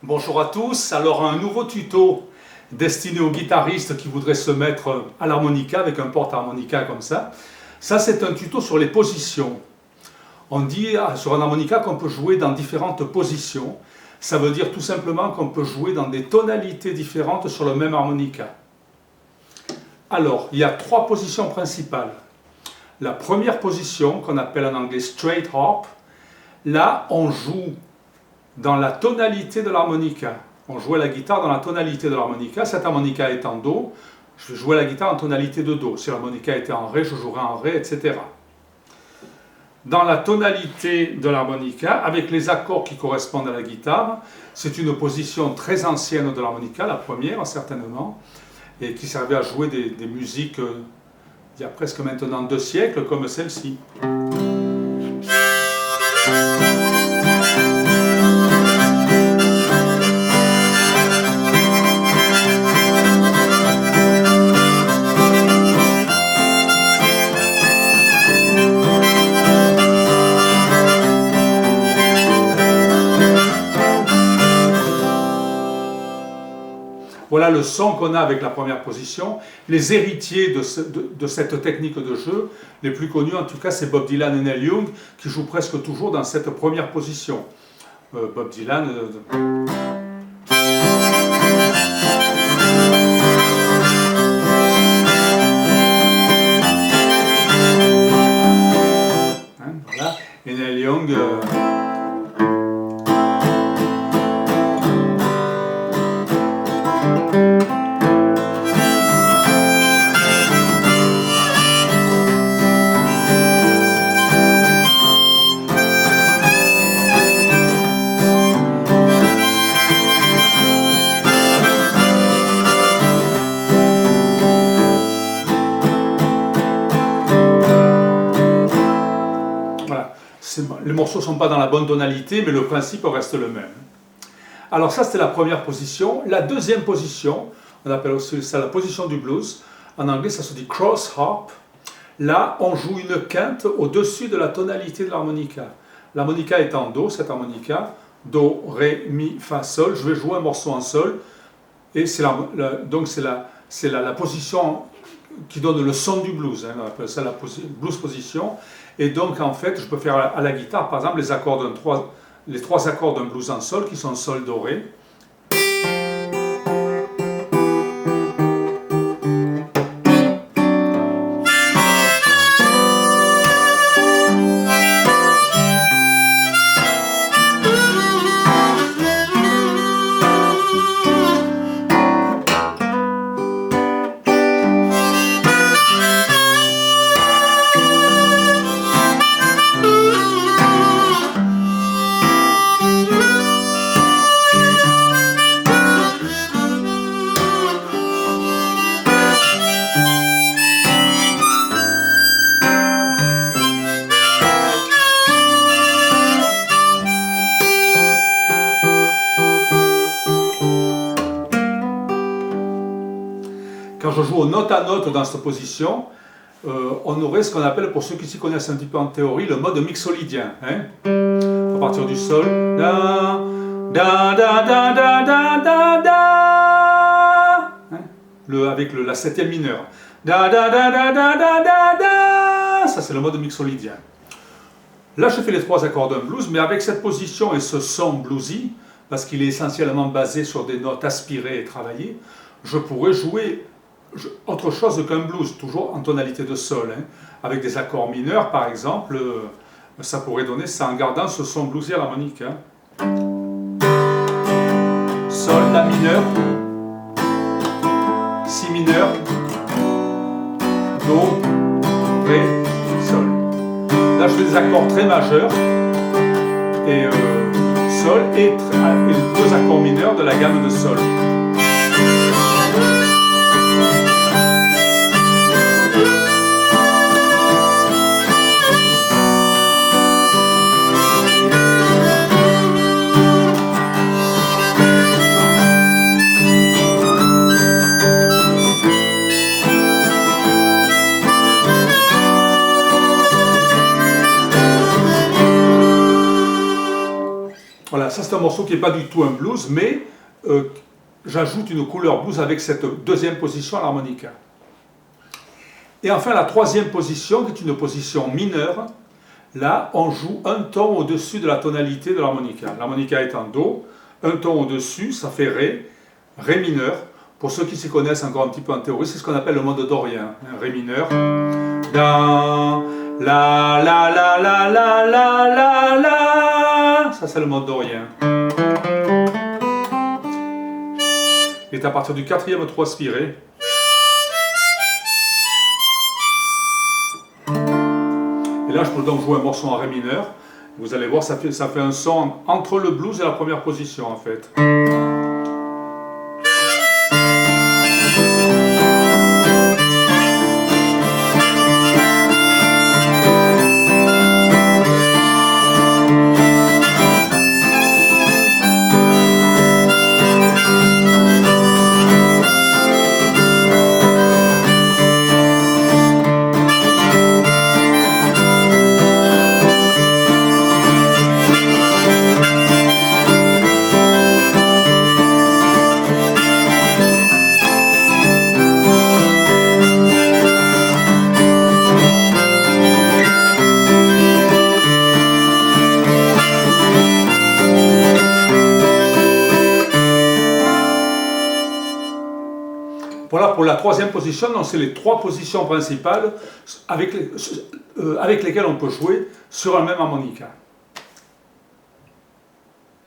Bonjour à tous, alors un nouveau tuto destiné aux guitaristes qui voudraient se mettre à l'harmonica avec un porte-harmonica comme ça. Ça c'est un tuto sur les positions. On dit sur un harmonica qu'on peut jouer dans différentes positions. Ça veut dire tout simplement qu'on peut jouer dans des tonalités différentes sur le même harmonica. Alors, il y a trois positions principales. La première position, qu'on appelle en anglais straight harp, là on joue dans la tonalité de l'harmonica. On joue la guitare dans la tonalité de l'harmonica. Cet harmonica est en Do, je vais jouer la guitare en tonalité de Do. Si l'harmonica était en Ré, je jouerai en Ré, etc. Dans la tonalité de l'harmonica, avec les accords qui correspondent à la guitare, c'est une position très ancienne de l'harmonica, la première certainement, et qui servait à jouer des musiques il y a presque maintenant 2 siècles, comme celle-ci. Voilà le son qu'on a avec la première position. Les héritiers de cette technique de jeu, les plus connus en tout cas, c'est Bob Dylan et Neil Young, qui jouent presque toujours dans cette première position. Bob Dylan... voilà. Et Neil Young... Les morceaux ne sont pas dans la bonne tonalité, mais le principe reste le même. Alors ça, c'était la première position. La deuxième position, on appelle aussi ça la position du blues. En anglais, ça se dit cross harp. Là, on joue une quinte au-dessus de la tonalité de l'harmonica. L'harmonica est en Do, cette harmonica. Do, Ré, Mi, Fa, Sol. Je vais jouer un morceau en Sol. Et c'est la position qui donne le son du blues, on appelle ça la blues position. Et donc en fait, je peux faire à la guitare, par exemple, les trois accords d'un blues en Sol, qui sont Sol, Do, Ré. Quand je joue note à note dans cette position, on aurait ce qu'on appelle, pour ceux qui s'y connaissent un petit peu en théorie, le mode mixolydien. À partir du Sol, da, da, da, da, da, da, da, da, avec la septième mineure. Da, da, da, da, da, da, da, da. Ça, c'est le mode mixolydien. Là, je fais les 3 accords d'un blues, mais avec cette position et ce son bluesy, parce qu'il est essentiellement basé sur des notes aspirées et travaillées, je pourrais jouer autre chose qu'un blues, toujours en tonalité de Sol, avec des accords mineurs par exemple, ça pourrait donner ça en gardant ce son bluesy à l'harmonica. Sol, La mineur, Si mineur, Do, Ré, Sol. Là je fais des accords très majeurs, et Sol et 2 accords mineurs de la gamme de Sol. Voilà, ça c'est un morceau qui n'est pas du tout un blues, mais j'ajoute une couleur blues avec cette deuxième position à l'harmonica. Et enfin, la troisième position, qui est une position mineure, là, on joue un ton au-dessus de la tonalité de l'harmonica. L'harmonica est en Do, un ton au-dessus, ça fait Ré, Ré mineur. Pour ceux qui s'y connaissent encore un petit peu en théorie, c'est ce qu'on appelle le mode dorien. Ré mineur. Dans, la, la, la, la, la, la, la, la. Ça, c'est le mode dorien. Et à partir du quatrième trou aspiré, et là, je peux donc jouer un morceau en Ré mineur. Vous allez voir, ça fait un son entre le blues et la première position, en fait. Voilà pour la troisième position, donc c'est les trois positions principales avec lesquelles on peut jouer sur un même harmonica.